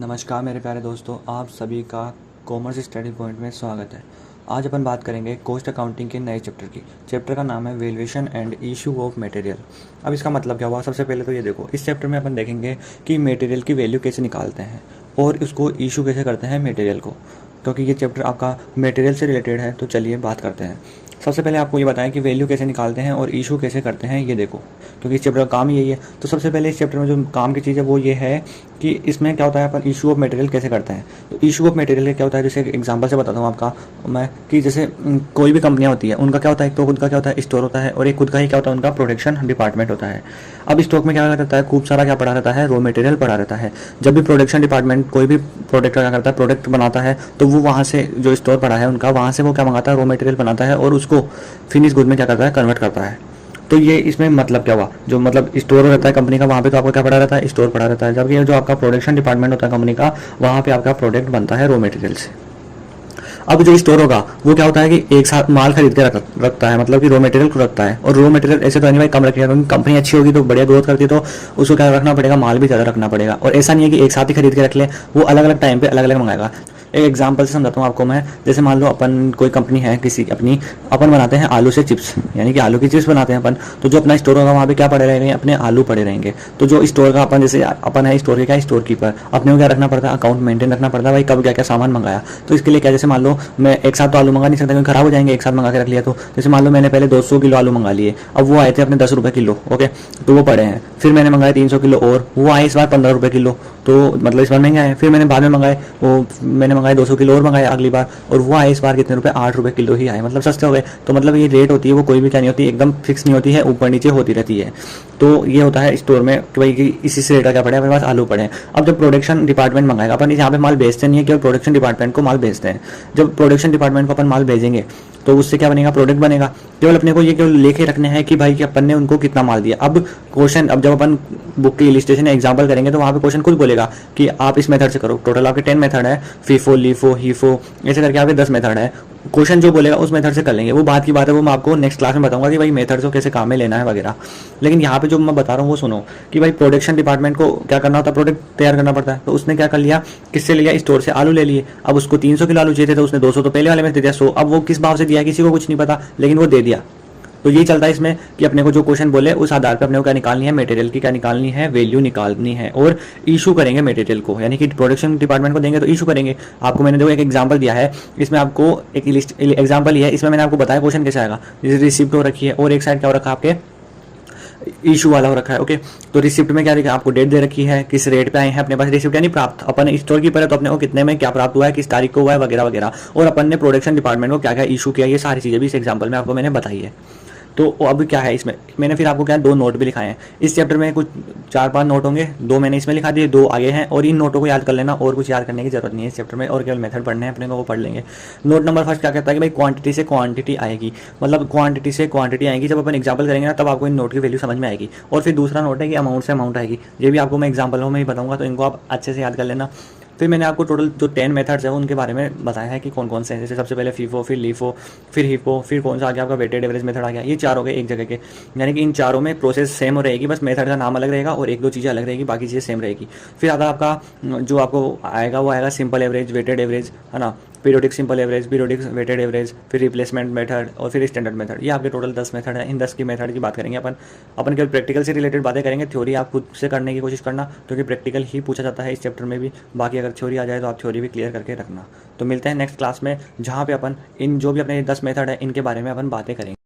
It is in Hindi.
नमस्कार मेरे प्यारे दोस्तों, आप सभी का कॉमर्स स्टडी पॉइंट में स्वागत है। आज अपन बात करेंगे कॉस्ट अकाउंटिंग के नए चैप्टर की। चैप्टर का नाम है valuation and issue of material. अब इसका मतलब क्या हुआ? सबसे पहले तो ये देखो, इस चैप्टर में अपन देखेंगे कि मटेरियल की वैल्यू कैसे निकालते हैं और उसको इशू कैसे करते हैं मटेरियल को, क्योंकि ये चैप्टर आपका मटेरियल से रिलेटेड है। तो चलिए बात करते हैं। सबसे पहले आपको ये बताएं कि वैल्यू कैसे निकालते हैं और इशू कैसे करते हैं, ये देखो, क्योंकि इस चैप्टर का काम यही है। तो सबसे पहले इस चैप्टर में जो काम की चीज़ है वो ये है कि इसमें क्या होता है, अपन इशू ऑफ मटेरियल कैसे करते हैं। तो इशू ऑफ मटेरियल क्या होता है, जैसे एग्जांपल से बताता हूँ आपका मैं, कि जैसे कोई भी कंपनियां होती है, उनका क्या होता है, एक तो खुद का क्या होता है स्टोर होता है, और एक खुद का ही क्या होता है उनका प्रोडक्शन डिपार्टमेंट होता है। अब स्टॉक में क्या रहता है, खूब सारा क्या पड़ा रहता है, रॉ मटेरियल पड़ा रहता है। जब भी प्रोडक्शन डिपार्टमेंट कोई भी प्रोडक्ट क्या करता है, प्रोडक्ट बनाता है, तो वो वहाँ से जो स्टोर पड़ा है उनका, वहाँ से वो क्या मंगाता है, रॉ मटेरियल बनाता है और उसको फिनिश गुड में क्या करता है, कन्वर्ट करता है। तो ये इसमें मतलब क्या हुआ, जो मतलब स्टोर रहता है कंपनी का, वहाँ पे तो आपको क्या पड़ा रहता है, स्टोर पड़ा रहता है। जबकि जो आपका प्रोडक्शन डिपार्टमेंट होता है कंपनी का, वहाँ पे आपका प्रोडक्ट बनता है रॉ मटेरियल से। अब जो स्टोर होगा वो क्या होता है कि एक साथ माल खरीद के रखता है, मतलब कि रॉ मटेरियल को रखता है। और रॉ मटेरियल ऐसे तो नहीं भाई कम रखेगा, क्योंकि कंपनी अच्छी होगी तो बढ़िया ग्रोथ करती है, तो उसको क्या रखना पड़ेगा, माल भी ज़्यादा रखना पड़ेगा। और ऐसा नहीं है कि एक साथ ही खरीद के रख ले, वो अलग अलग टाइम पे अलग अलग मंगाएगा। एक एग्जांपल से समझाता हूँ आपको मैं। जैसे मान लो अपन कोई कंपनी है किसी अपनी, अपन बनाते हैं आलू से चिप्स, यानी कि आलू की चिप्स बनाते हैं अपन। तो जो अपना स्टोर होगा वहाँ पे क्या पड़े रहेंगे, अपने आलू पड़े रहेंगे। तो जो स्टोर का अपन, जैसे अपन है स्टोर के क्या स्टोर कीपर, अपने को क्या रखना पड़ता है, अकाउंट मेंटेन रखना पड़ता है भाई, कब क्या क्या सामान मंगाया। तो इसके लिए क्या, जैसे मान लो मैं एक साथ तो आलू मंगा नहीं सकता क्योंकि खराब हो जाएंगे, एक साथ मंगा के रख लिया तो। जैसे मान लो मैंने पहले 200 किलो आलू मंगा लिए, अब वो आए थे अपने 10 रुपये किलो, ओके, तो वो पड़े हैं। फिर मैंने मंगाए 300 किलो और वो आए इस बार 15 रुपये किलो, तो मतलब इस बार महंगे आए। फिर मैंने बाद में मंगाए, वो मैंने मंगाए 200 किलो और मंगाए अगली बार, और वो आए इस बार कितने रुपए, 8 रुपये किलो ही आए, मतलब सस्ते हो गए। तो मतलब ये रेट होती है वो कोई भी क्या नहीं होती, एकदम फिक्स नहीं होती है, ऊपर नीचे होती रहती है। तो ये होता है स्टोर में कि भाई कि इसी से रेट का क्या पड़े, हमारे पास आलू पड़े हैं। अब जब प्रोडक्शन डिपार्टमेंट मंगाएगा, अपन यहाँ पे माल बेचते नहीं है, केवल प्रोडक्शन डिपार्टमेंट को माल बेचते हैं। जब प्रोडक्शन डिपार्टमेंट को अपन माल भेजेंगे तो उससे क्या बनेगा, प्रोडक्ट बनेगा। केवल अपने को ये केवल लेके रखने हैं कि भाई कि अपन ने उनको कितना माल दिया। अब क्वेश्चन, अब जब अपन बुक की इलिस्ट्रेशन एग्जांपल करेंगे तो वहाँ पे क्वेश्चन खुद बोलेगा कि आप इस मेथड से करो। टोटल आपके 10 मेथड है, फीफो, लीफो, हीफो, ऐसे करके आपके 10 मेथड है। क्वेश्चन जो बोलेगा उस मेथड से कर लेंगे, वो बात की बात है, वो मैं आपको नेक्स्ट क्लास में बताऊंगा कि भाई मेथड को कैसे काम में लेना है वगैरह। लेकिन यहाँ पे जो मैं बता रहा हूँ वो सुनो, कि भाई प्रोडक्शन डिपार्टमेंट को क्या करना होता है, प्रोडक्ट तैयार करना पड़ता है। तो उसने क्या कर लिया, किससे लिया, स्टोर से आलू ले लिए। अब उसको 300 किलो आलू चाहिए थे, तो उसने 200 तो पहले वाले में दे दिया, 100 अब वो किस भाव से दिया किसी को कुछ नहीं पता, लेकिन वो दे दिया। तो यही चलता है इसमें कि अपने को जो क्वेश्चन बोले उस आधार पर अपने को क्या निकालनी है, मटेरियल की क्या निकालनी है, वैल्यू निकालनी है, और इशू करेंगे मटेरियल को, यानी कि प्रोडक्शन डिपार्टमेंट को देंगे तो इशू करेंगे। आपको मैंने देखो एक एग्जांपल दिया है, इसमें आपको एक एग्जांपल ही है, इसमें मैंने आपको बताया क्वेश्चन कैसे आएगा। जैसे रिसिप्ट हो रखी है और एक साइड क्या हो रखा है, आपके इशू वाला हो रखा है, ओके। तो रिसिप्ट में क्या देखा, आपको डेट दे रखी है, किस रेट पे आए हैं अपने पास, रिसिप्ट यानी प्राप्त, अपन स्टोर कीपर है तो अपने को कितने में क्या प्राप्त हुआ है, किस तारीख को हुआ है वगैरह वगैरह। और अपन ने प्रोडक्शन डिपार्टमेंट को क्या क्या इशू किया, ये सारी चीजें भी इस एग्जांपल में आपको मैंने बताई है। तो अब क्या है इसमें, मैंने फिर आपको क्या है, 2 नोट भी लिखाए हैं इस चैप्टर में। कुछ 4-5 नोट होंगे, 2 मैंने इसमें लिखा दिए, 2 आगे हैं, और इन नोटों को याद कर लेना, और कुछ याद करने की जरूरत नहीं है इस चैप्टर में, और केवल मेथड पढ़ने हैं अपने को, वो पढ़ लेंगे। नोट नंबर फर्स्ट क्या कहता है कि भाई क्वांटिटी से क्वांटिटी आएगी, मतलब क्वांटिटी से क्वांटिटी आएगी। जब अपन एग्जाम्पल करेंगे ना तब आपको इन नोट की वैल्यू समझ में आएगी। और फिर दूसरा नोट है कि अमाउंट से अमाउंट आएगी, ये भी आपको मैं एग्जाम्पल में ही बताऊंगा, तो इनको आप अच्छे से याद कर लेना। फिर मैंने आपको टोटल जो 10 मेथड्स है उनके बारे में बताया है कि कौन कौन से हैं। जैसे सबसे पहले फीफो, फिर लीफो, फिर हिपो, फिर कौन सा आ गया आपका वेटेड एवरेज मेथड आ गया। ये 4 हो गए एक जगह के, यानी कि इन चारों में प्रोसेस सेम हो रहेगी, बस मेथड का नाम अलग रहेगा और 1-2 चीज़ें अलग रहेगी, बाकी चीज़ें सेम रहेगी। फिर आता आपका जो आपको आएगा वो आएगा सिंपल एवरेज, वेटेड एवरेज, है ना, periodic simple average, periodic weighted average, फिर रिप्लेसमेंट मेथड और फिर स्टैंडर्ड मेथड। ये आपके टोटल 10 मेथड है। इन 10 की मेथड की बात करेंगे अपन केवल प्रैक्टिकल से रिलेटेड बातें करेंगे। थ्योरी आप खुद से करने की कोशिश करना, क्योंकि प्रैक्टिकल ही पूछा जाता है इस चैप्टर में भी। बाकी अगर थ्योरी आ जाए तो आप थ्योरी भी क्लियर करके रखना। तो मिलते हैं नेक्स्ट क्लास में, जहाँ पे अपन इन जो भी अपने 10 मेथड है इनके बारे में अपन बातें करेंगे।